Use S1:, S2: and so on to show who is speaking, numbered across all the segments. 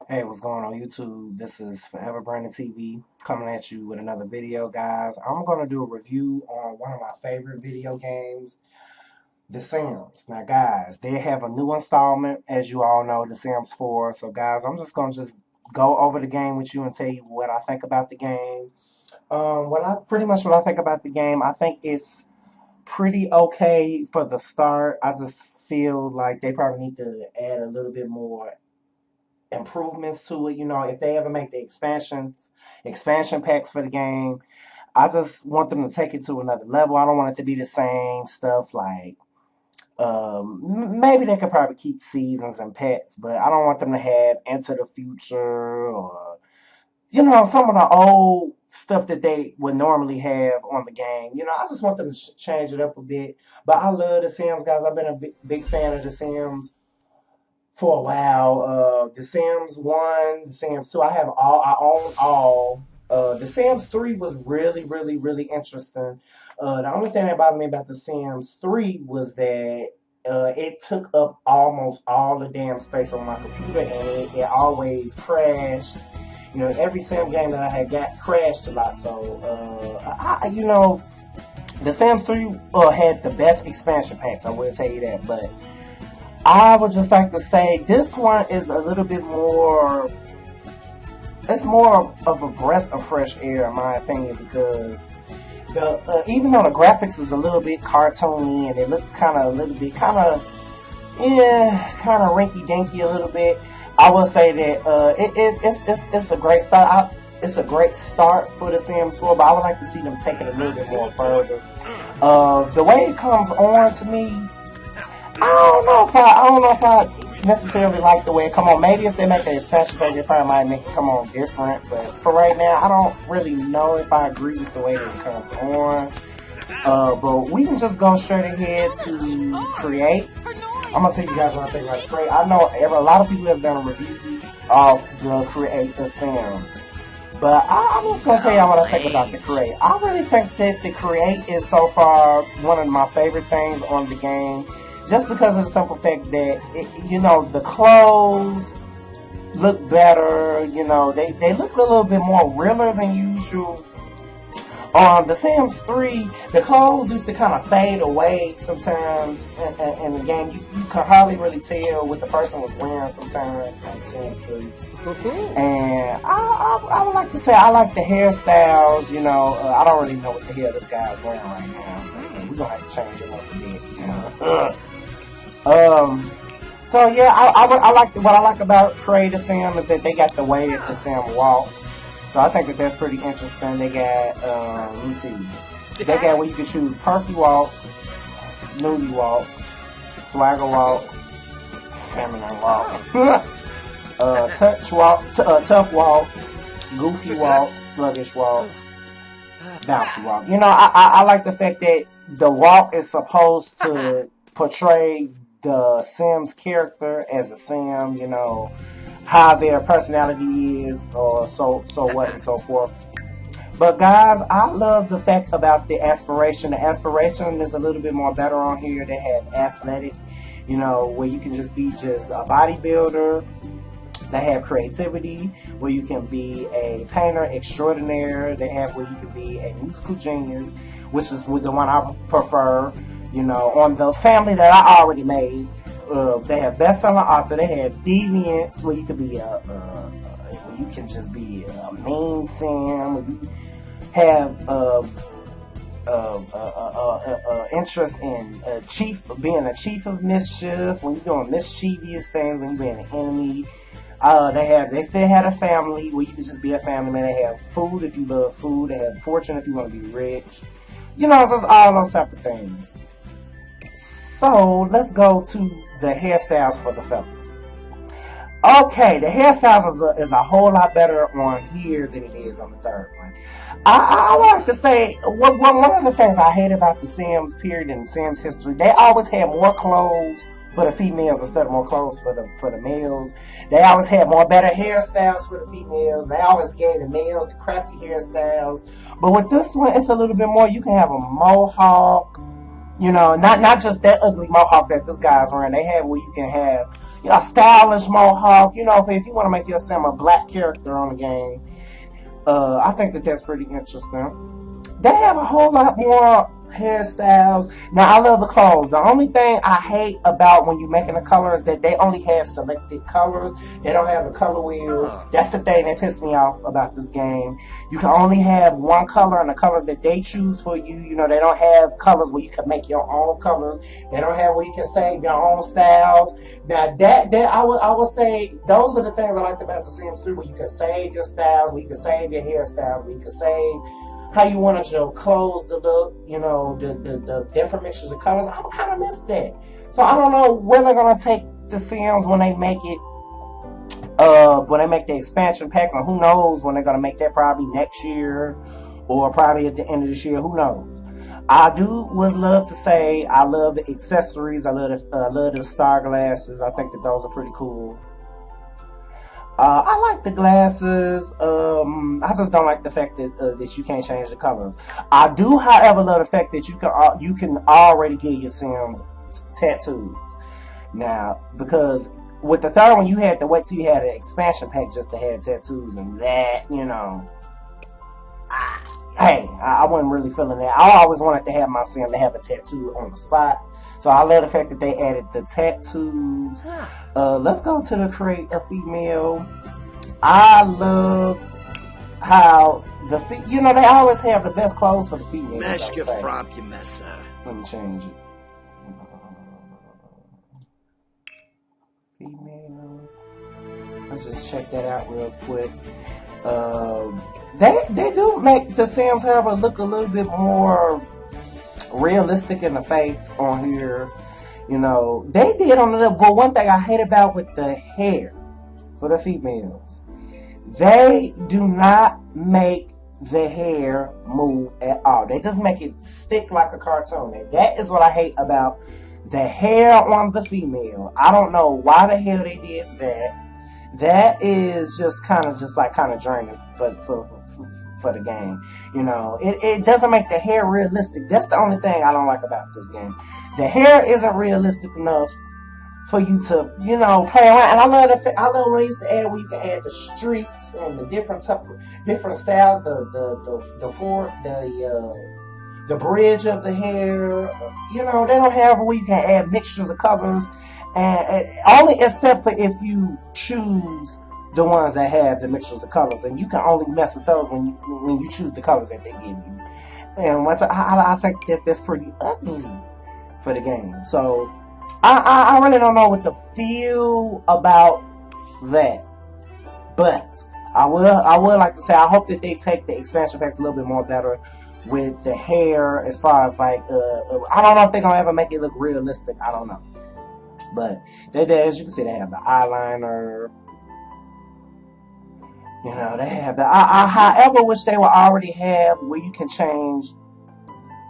S1: Hey, what's going on YouTube? This is Forever Brandon TV coming at you with another video, guys. I'm going to do a review on one of my favorite video games, The Sims. Now, guys, they have a new installment, as you all know, The Sims 4. So, guys, I'm just going to go over the game with you and tell you what I think about the game. What I think about the game, I think it's pretty okay for the start. I just feel like they probably need to add a little bit more improvements to it. If they ever make the expansion packs for the game, I just want them to take it to another level. I don't want it to be the same stuff like maybe they could probably keep seasons and pets, but I don't want them to have Into the Future or some of the old stuff that they would normally have on the game. I just want them to change it up a bit. But I love The Sims, guys. I've been a big fan of The Sims for a while. The Sims 1, The Sims 2, I own all. The Sims 3 was really, really, really interesting. The only thing that bothered me about The Sims 3 was that it took up almost all the damn space on my computer, and it always crashed. Every Sim game that I had got crashed a lot. So, The Sims 3 had the best expansion packs, I will tell you that. But I would just like to say this one is a little bit more, it's more of a breath of fresh air in my opinion, because the even though the graphics is a little bit cartoony and it looks kind of a little bit kind of rinky dinky a little bit, I will say that it's a great start. It's a great start for The Sims 4, but I would like to see them take it a little bit more further. The way it comes on to me, I don't know if I necessarily like the way it come on. Maybe if they make an expansion pack, they probably might make it come on different. But for right now, I don't really know if I agree with the way that it comes on. But we can just go straight ahead to create. I'm gonna tell you guys what I think about create. I know a lot of people have done a review of the create the sim. But I'm just going to tell you what I think about the create. I really think that the create is so far one of my favorite things on the game. Just because of the simple fact that, the clothes look better. They look a little bit more realer than usual. On The Sims 3, the clothes used to kind of fade away sometimes in the game. You can hardly really tell what the person was wearing sometimes on The Sims 3. And I would like to say I like the hairstyles. I don't really know what the hell this guy's wearing right now. We're going to have to change it up a bit. So yeah, I like what I like about Create a Sim is that they got the way that the Sim walks. So I think that that's pretty interesting. They got let me see. They got where you can choose Perky Walk, Nudie Walk, Swagger Walk, Feminine Walk, Touch Walk, Tough Walk, Goofy Walk, Sluggish Walk, Bouncy Walk. I like the fact that the walk is supposed to portray the Sims character as a Sim, how their personality is, or so what and so forth. But guys, I love the fact about the aspiration. The aspiration is a little bit more better on here. They have athletic, where you can just be just a bodybuilder. They have creativity, where you can be a painter extraordinaire. They have where you can be a musical genius, which is the one I prefer. On the family that I already made, they have best-selling author. They have deviants, where you can be where you can just be a mean sim. Where you have interest in being a chief of mischief. When you're doing mischievous things, when you're being an enemy. They still had a family where you can just be a family man. They have food if you love food. They have fortune if you want to be rich. Just all those type of things. So let's go to the hairstyles for the fellas. Okay, the hairstyles is a whole lot better on here than it is on the third one. I like to say one of the things I hate about the Sims period and the Sims history, they always had more clothes for the females instead of more clothes for the males. They always had more better hairstyles for the females. They always gave the males the crappy hairstyles. But with this one, it's a little bit more. You can have a mohawk. Not just that ugly mohawk that this guy's wearing. They have where you can have you know, stylish mohawk. You know, if you want to make yourself a black character on the game, I think that that's pretty interesting. They have a whole lot more hairstyles. Now, I love the clothes. The only thing I hate about when you're making the color is that they only have selected colors. They don't have a color wheel. That's the thing that pissed me off about this game. You can only have one color and the colors that they choose for you. You know, they don't have colors where you can make your own colors. They don't have where you can save your own styles. Now, that I would say those are the things I liked about the Sims 3, where you can save your styles, where you can save your hairstyles, where you can save how you wanted your clothes to look, you know, the different mixtures of colors. I kind of miss that. So I don't know where they're gonna take the Sims when they make it, when they make the expansion packs, and who knows when they're gonna make that, probably next year or probably at the end of this year. Who knows? I would love to say I love the accessories. I love the star glasses. I think that those are pretty cool. I like the glasses. I just don't like the fact that you can't change the colors. I do, however, love the fact that you can already get your Sims tattoos now, because with the third one you had to wait till you had an expansion pack just to have tattoos, and that, you know, I wasn't really feeling that. I always wanted to have my Sim to have a tattoo on the spot. So I love the fact that they added the tattoos. Let's go to the create a female. I love how you know, they always have the best clothes for the female. Let me change it. Female. Let's just check that out real quick. They do make the Sims, however, look a little bit more realistic in the face on here. You know, they did on the little, but one thing I hate about with the hair for the females, they do not make the hair move at all. They just make it stick like a cartoon. And that is what I hate about the hair on the female. I don't know why the hell they did that. That is just kind of draining for the game. You know, it doesn't make the hair realistic. That's the only thing I don't like about this game. The hair isn't realistic enough for you to, you know, play around. And I love when they used to add, where you can add the streaks and the different styles, the bridge of the hair. You know, they don't have where you can add mixtures of colors, and only except for if you choose the ones that have the mixtures of colors, and you can only mess with those when you choose the colors that they give you. And I think that that's pretty ugly for the game. So I really don't know what to feel about that. But I would like to say I hope that they take the expansion packs a little bit more better with the hair, as far as like I don't know if they're gonna ever make it look realistic. I don't know. But as you can see, they have the eyeliner. You know, they have the. I however wish they would already have where you can change,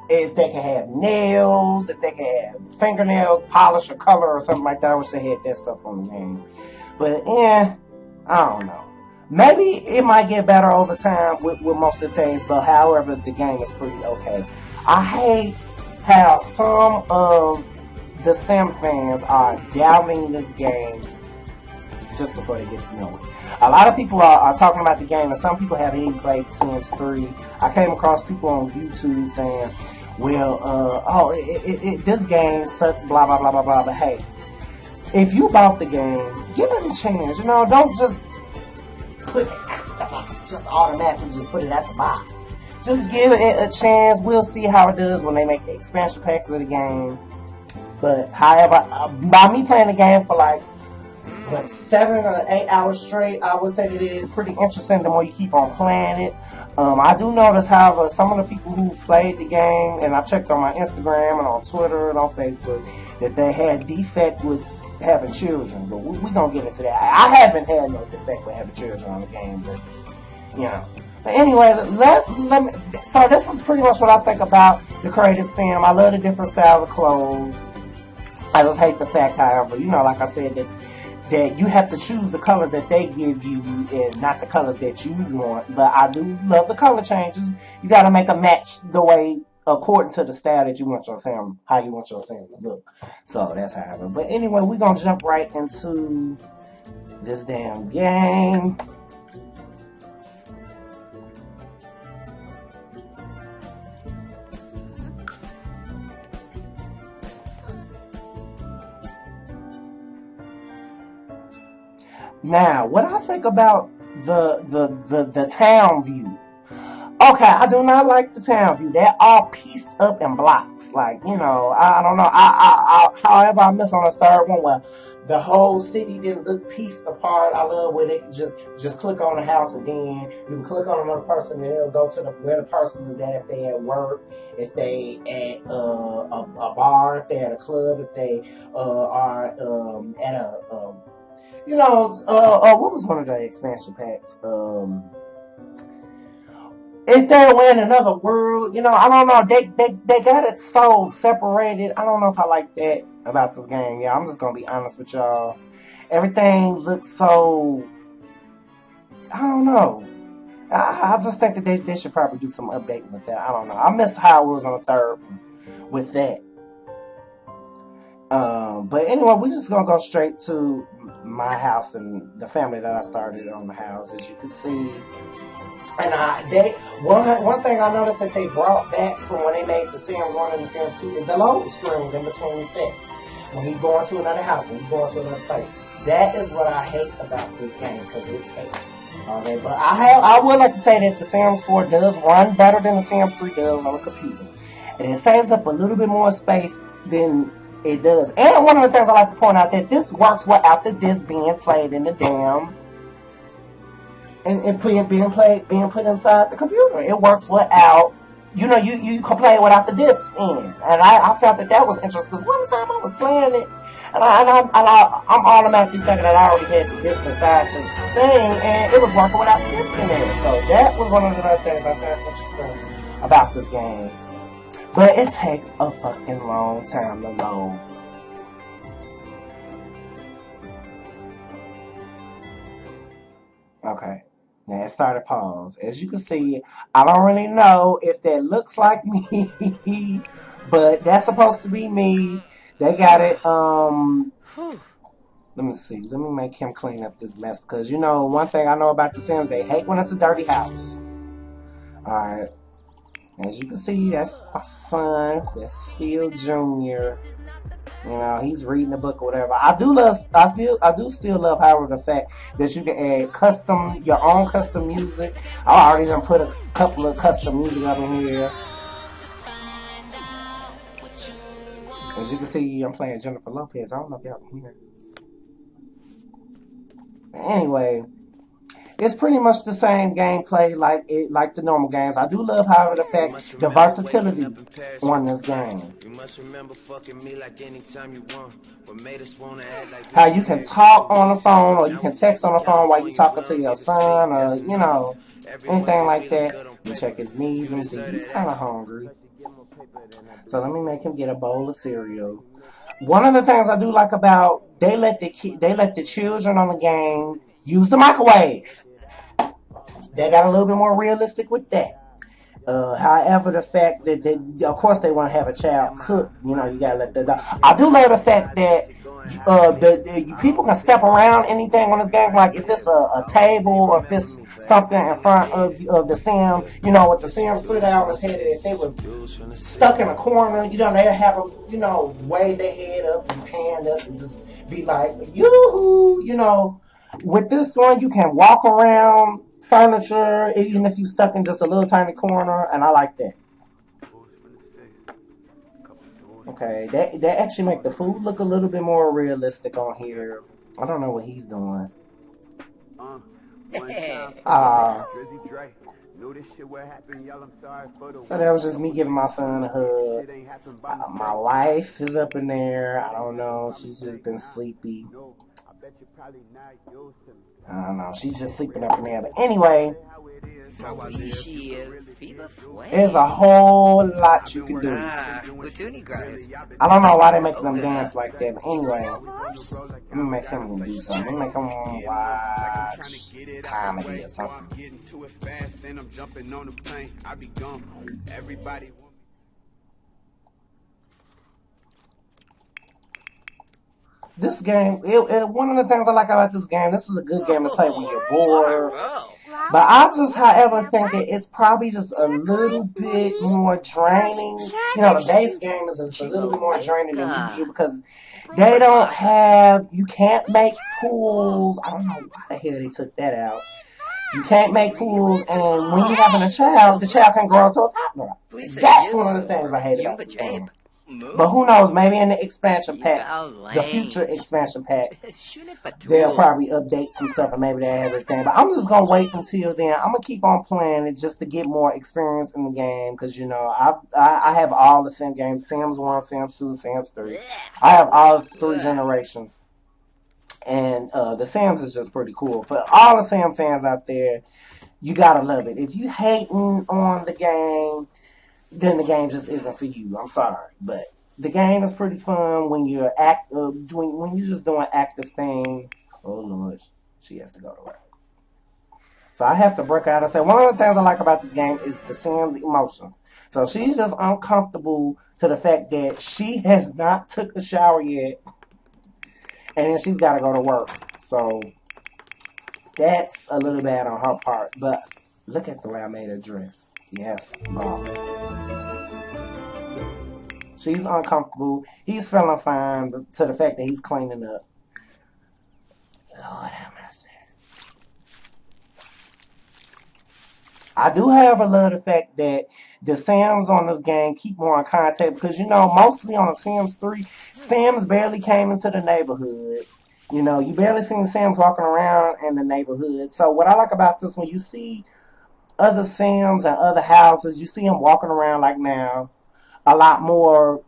S1: if they can have nails, if they can have fingernail polish or color or something like that. I wish they had that stuff on the game. But I don't know. Maybe it might get better over time with most of the things. But however, the game is pretty okay. I hate how some of the Sim fans are doubting this game just before they get to know it. A lot of people are talking about the game, and some people haven't even played Sims 3. I came across people on YouTube saying, well, this game sucks, blah, blah, blah, blah, blah. But hey, if you bought the game, give it a chance. You know, don't just put it at the box. Just automatically just put it at the box. Just give it a chance. We'll see how it does when they make the expansion packs of the game. But however, by me playing the game for like 7 or 8 hours straight, I would say that it is pretty interesting the more you keep on playing it. I do notice, however, some of the people who played the game, and I've checked on my Instagram and on Twitter and on Facebook, that they had defect with having children. But we're going to get into that. I haven't had no defect with having children on the game, but, you know. But anyway, so this is pretty much what I think about the Creative Sim. I love the different styles of clothes. I just hate the fact, however, you know, like I said, that you have to choose the colors that they give you and not the colors that you want. But I do love the color changes. You got to make a match the way according to the style that you want your Sim, how you want your Sim to look. So that's how I have it. But anyway, we're gonna jump right into this damn game. Now, what I think about the town view. Okay, I do not like the town view. They're all pieced up in blocks. Like, you know, I don't know. However, I miss on the third one where the whole city didn't look pieced apart. I love where they can just click on the house and then you can click on another person and it'll go to where the person is at, if they at work, if they at a bar, if they at a club, if they are at a you know, what was one of the expansion packs? If they were in another world, you know, I don't know. They got it so separated. I don't know if I like that about this game. Yeah, I'm just gonna be honest with y'all. Everything looks so. I don't know. I just think that they should probably do some updating with that. I don't know. I miss how it was on the third one with that. But anyway, we're just gonna go straight to my house and the family that I started on the house, as you can see. And one thing I noticed that they brought back from when they made the Sims 1 and the Sims 2 is the load screens in between sets. When you go into another house, when you go into another place. That is what I hate about this game, because it takes. Okay, but I would like to say that the Sims 4 does run better than the Sims 3 does on a computer. And it saves up a little bit more space than it does. And one of the things I like to point out that this works without the disc being played in the damn and being put inside the computer. It works without, you know, you can play it without the disc in. And I felt that was interesting, because one time I was playing it and I'm automatically thinking that I already had the disc inside the thing, and it was working without the disc in it. So that was one of the other things I found interesting about this game. But it takes a fucking long time to load. Okay. Now it started pause. As you can see, I don't really know if that looks like me, but that's supposed to be me. They got it. Let me see. Let me make him clean up this mess, because you know one thing I know about the Sims, they hate when it's a dirty house. All right. As you can see, that's my son. That's Phil Jr. You know, he's reading a book or whatever. I do still love, however, the fact that you can add your own custom music. I already done put a couple of custom music up in here. As you can see, I'm playing Jennifer Lopez. I don't know if y'all can hear. Anyway, it's pretty much the same gameplay like the normal games. I do love, however, the fact the versatility on this game. How you can talk on the phone, or you can text on the phone while you're talking to your son, or you know, anything like that. You check his knees and see he's kind of hungry. So let me make him get a bowl of cereal. One of the things I do like about they let the children on the game use the microwave. They got a little bit more realistic with that. However, the fact that of course they want to have a child cook, you know, you gotta let that. I do love the fact that the people can step around anything on this game. Like if it's a table, or if it's something in front of the Sim, you know, with the Sims 3 they always had it. If they was stuck in a corner, you know, they have them, you know, wave their head up and pan up and just be like, yoo-hoo, you know. With this one, you can walk around furniture, even if you're stuck in just a little tiny corner, and I like that. Okay, that actually make the food look a little bit more realistic on here. I don't know what he's doing. So that was just me giving my son a hug. My wife is up in there. I don't know. She's just been sleepy. I don't know. She's just sleeping up in there. But anyway, there's a whole lot you can do. I don't know why they make them dance like that. But anyway, let me make him do something. Let me make him watch comedy or something. this game, one of the things I like about this game, this is a good game to play when you're bored. But I just, however, think that it's probably just a little bit more draining. You know, the base game is just a little bit more draining than usual because they don't have, you can't make pools. I don't know why the hell they took that out. You can't make pools, and when you're having a child, the child can grow to a toddler. That's one of the things I hate about this game. But who knows, maybe in the expansion packs, the future expansion pack, they'll probably update some stuff and maybe they'll have everything. But I'm just going to wait until then. I'm going to keep on playing it just to get more experience in the game because, you know, I have all the Sim games, Sims 1, Sims 2, Sims 3. I have all 3 generations. And the Sims is just pretty cool. For all the Sim fans out there, you gotta love it. If you hating on the game, then the game just isn't for you. I'm sorry, but the game is pretty fun when you're when you're just doing active things. Oh Lord, she has to go to work. So I have to break out and say one of the things I like about this game is the Sims emotions. So she's just uncomfortable to the fact that she has not took a shower yet, and then she's got to go to work. So that's a little bad on her part. But look at the way I made her dress. Yes, she's uncomfortable. He's feeling fine to the fact that he's cleaning up. Lord have mercy. I do have a love the fact that the Sims on this game keep more in contact because, you know, mostly on the Sims 3, Sims barely came into the neighborhood. You know, you barely seen Sims walking around in the neighborhood. So what I like about this, when you see other Sims and other houses, you see them walking around like now a lot more,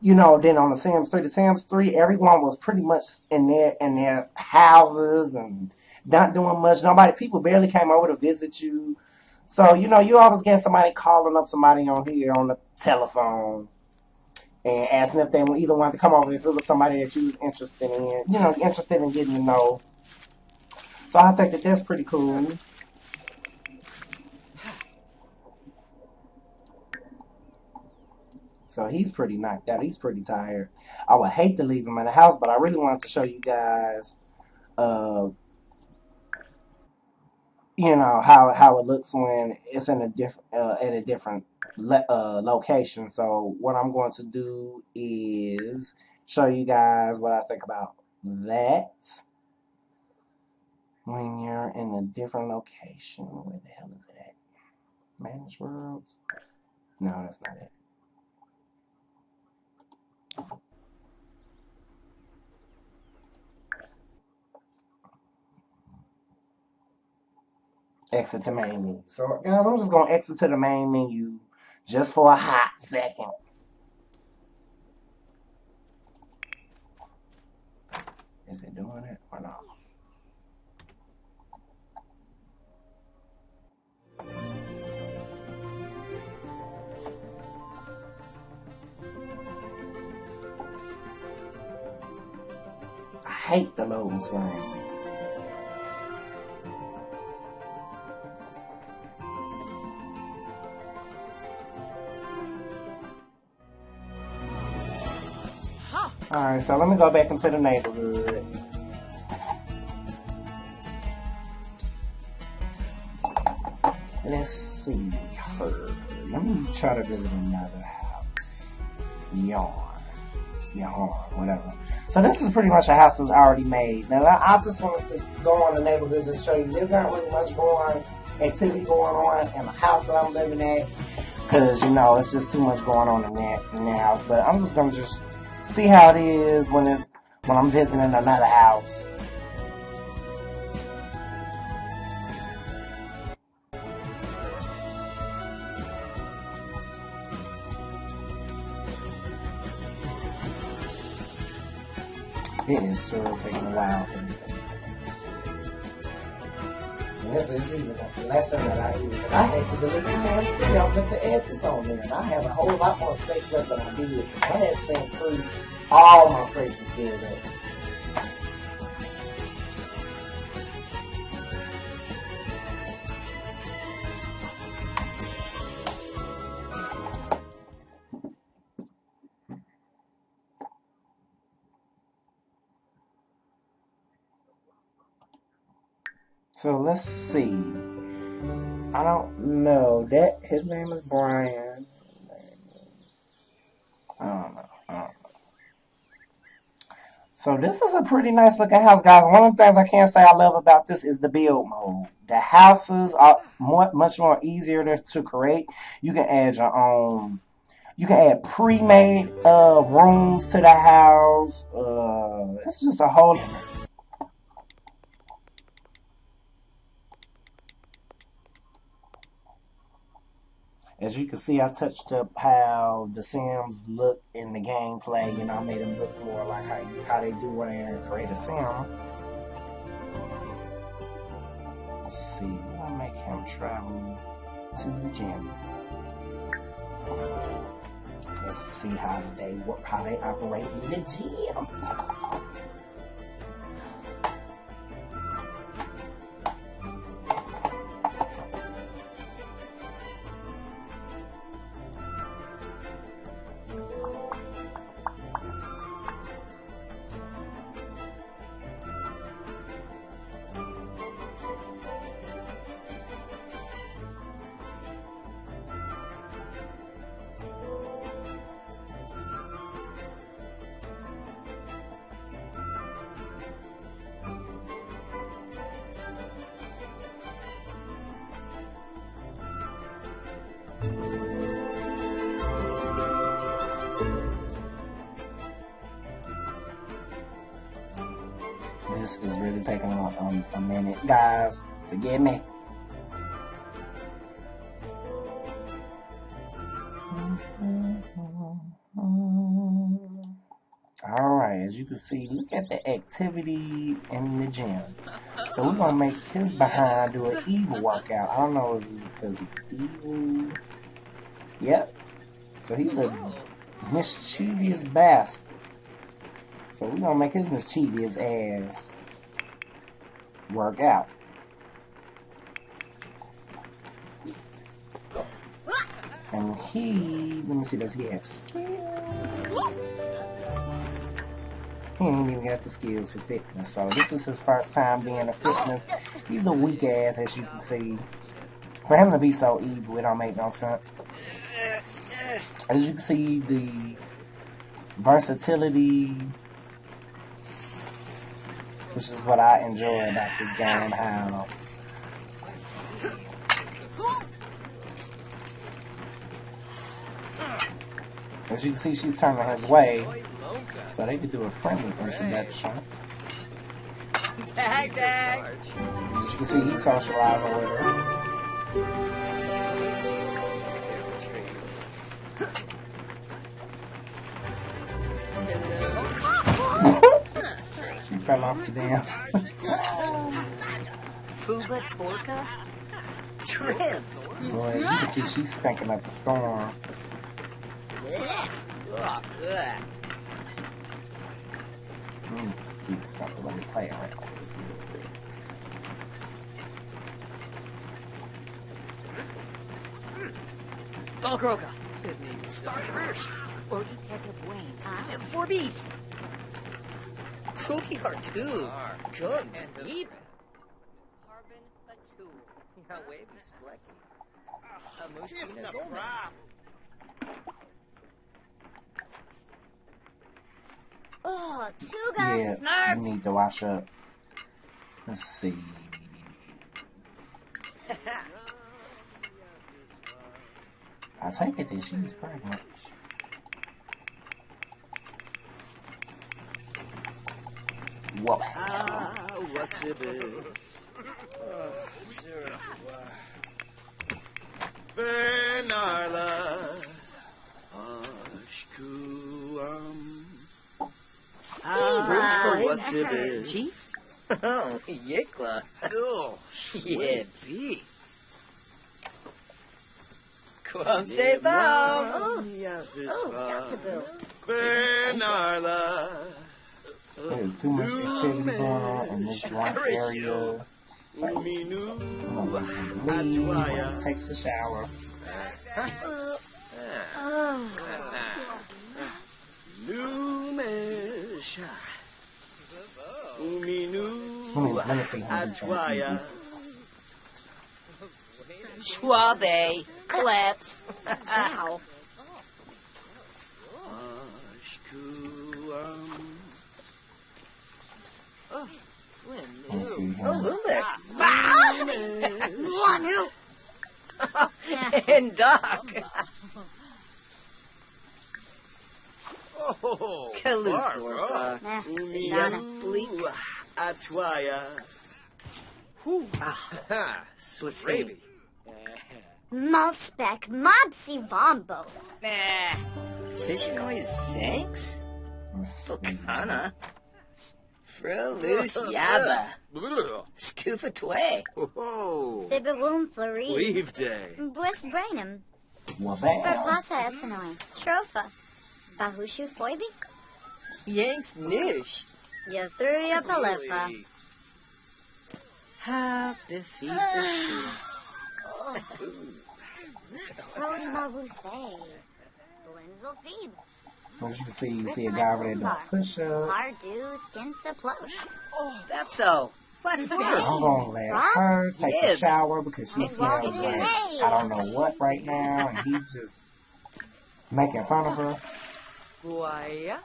S1: you know, than on the Sims 3. The Sims 3, everyone was pretty much in their houses and not doing much. People barely came over to visit you. So, you know, you always get somebody calling up somebody on here on the telephone and asking if they either wanted to come over if it was somebody that you was interested in, you know, interested in getting to know. So I think that that's pretty cool. So he's pretty knocked out. He's pretty tired. I would hate to leave him in the house, but I really wanted to show you guys, uh, you know, how it looks when it's in a different at a different location. So what I'm going to do is show you guys what I think about that when you're in a different location. Where the hell is it at? Manage worlds? No, that's not it. Exit to main menu. So guys, I'm just gonna exit to the main menu just for a hot second. Is it doing it or not? I hate the loading screen. Alright, so let me go back into the neighborhood. Let's see her. Let me try to visit another house. Yarn, whatever. So this is pretty much a house that's already made. Now I just wanted to go on the neighborhood and show you there's not really much activity going on in the house that I'm living at. Because, you know, it's just too much going on in that house. But I'm just going to just see how it is when I'm visiting another house. It is sure taking a while for this thing. This is even a lesson that I use. I had to delete the Sims 3 just to add this on there. And I have a whole lot more space left than I did. I had Sims 3, all my space was filled up. So let's see. I don't know. That his name is Brian. I don't know. So this is a pretty nice looking house, guys. One of the things I can say I love about this is the build mode. The houses are much more easier to create. You can add your own. You can add pre-made rooms to the house. It's just a whole. As you can see, I touched up how the Sims look in the gameplay. You know, I made them look more like how they do when they create a Sim. Let's see, we're gonna make him travel to the gym. Let's see how they work, how they operate in the gym. This is really taking a minute, guys. Forgive me. Alright, as you can see, look at the activity in the gym. So we're gonna make his behind do an evil workout. I don't know if it's because he's evil. Yep. So he's a mischievous bastard. So we're gonna make his mischievous ass work out. And let me see, does he have skills? He ain't even got the skills for fitness. So this is his first time being a fitness. He's a weak ass, as you can see. For him to be so evil, it don't make no sense. As you can see, the versatility, which is what I enjoy about this game, how as you can see, she's turning his way, so they could do a friendly introduction. As you can see, he's socializing with her. She fell off the damn.
S2: Fuba Torka? Trips!
S1: Boy, you can see she's stinking up the storm. Let me see something. Let me play around with this a little bit.
S2: Balkroka! Starfish! Or Detective Wayne's. 4Bs! Cookie cartoon! Good and even. Carbon a two. Yeah, wavy splecky. A oh, two guys!
S1: Yeah, you need to wash up. Let's see. I take it that she's pregnant. Whoa.
S3: What's this? Benarla. What's this?
S2: Chief? Oh, Yikla.
S3: Oh,
S2: Yes. Come say bow.
S3: Oh, Benarla.
S1: There's too much activity going on in this one area. So, takes a shower. Let me see how
S2: Schwabe. Clips. Ciao.
S1: Let's see here.
S2: And Doc.
S3: Oh,
S2: Kalusorpa.
S4: Shana.
S3: Atwaya.
S2: Swissy.
S4: Malspec, Mopsy Vombo.
S2: Fish noise sinks?
S1: Let's see.
S2: Bocana. Frolus Yaba. Scoofa Tway.
S3: Oh,
S4: Sibawum Floree.
S3: Leave day.
S4: Bwis Brainum.
S1: Well, bam.
S4: Verplasa Essenoi. Tropha. Bahushu Foibi.
S2: Yanks Noosh.
S4: Yathuria Palefa.
S2: Ha, defeat the
S4: Frody Mabufay. Blinzel Feeb.
S1: As you can see, you see a guy over there doing push-ups.
S4: Hardu Skins the Plosh.
S2: That's so. Flash
S1: I'm
S2: forward.
S1: gonna let her take a
S2: Yes.
S1: shower because she smells like I don't know what right now, and he's just making fun of her.
S2: Guaya.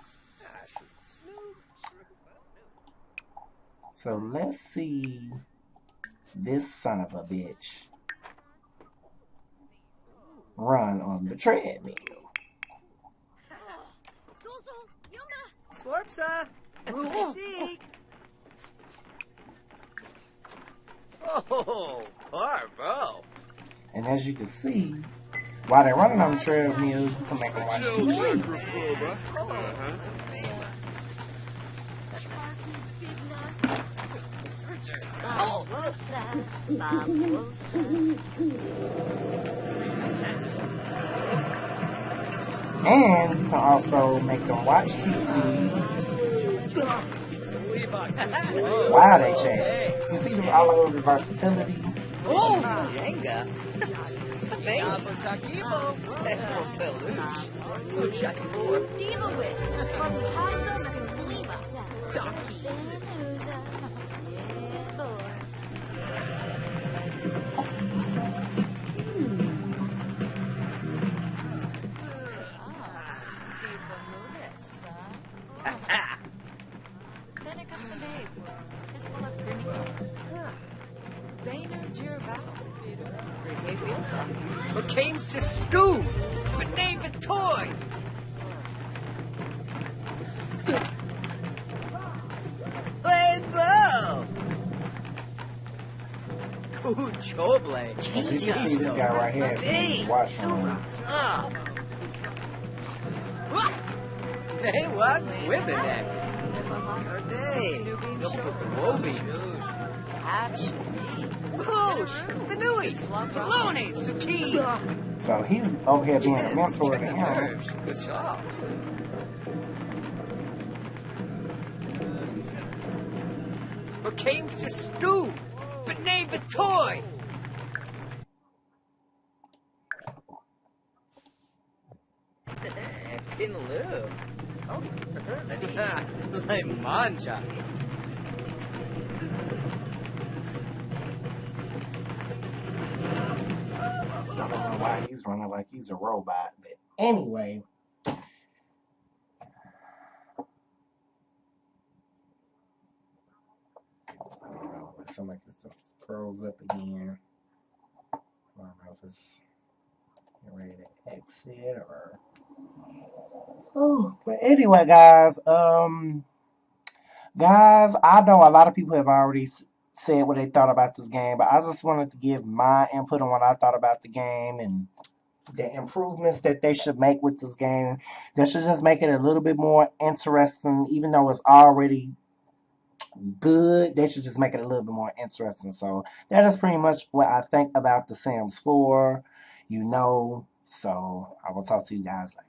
S1: So let's see this son of a bitch run on the treadmill.
S2: Swarpsa. Seek.
S3: Oh, Barbo.
S1: And as you can see, while they're running on the treadmill, you can make them watch TV. And you can also make them watch TV while they chat. You see them all over the versatility.
S2: Oh, Jenga. What came to stew? But name a toy. Hey, Bo! Good choble.
S1: As you can see, this guy right here is in the washroom.
S2: Hey, what? Women neck. Hey, no Woby. Whoosh! The Nuies! Baloney! Zucchini!
S1: So he's over here being a mentor to him.
S2: Good job. What came to stew? But name a toy! Pinaloo. Oh, like manja.
S1: I don't know why he's running like he's a robot, but anyway. I don't know. It sounds like it just froze up again. I don't know if it's ready to exit or. Oh, but anyway, guys. Guys, I know a lot of people have already said what they thought about this game, but I just wanted to give my input on what I thought about the game and the improvements that they should make with this game. They should just make it a little bit more interesting, even though it's already good. They should just make it a little bit more interesting. So that is pretty much what I think about The Sims 4. So I will talk to you guys later.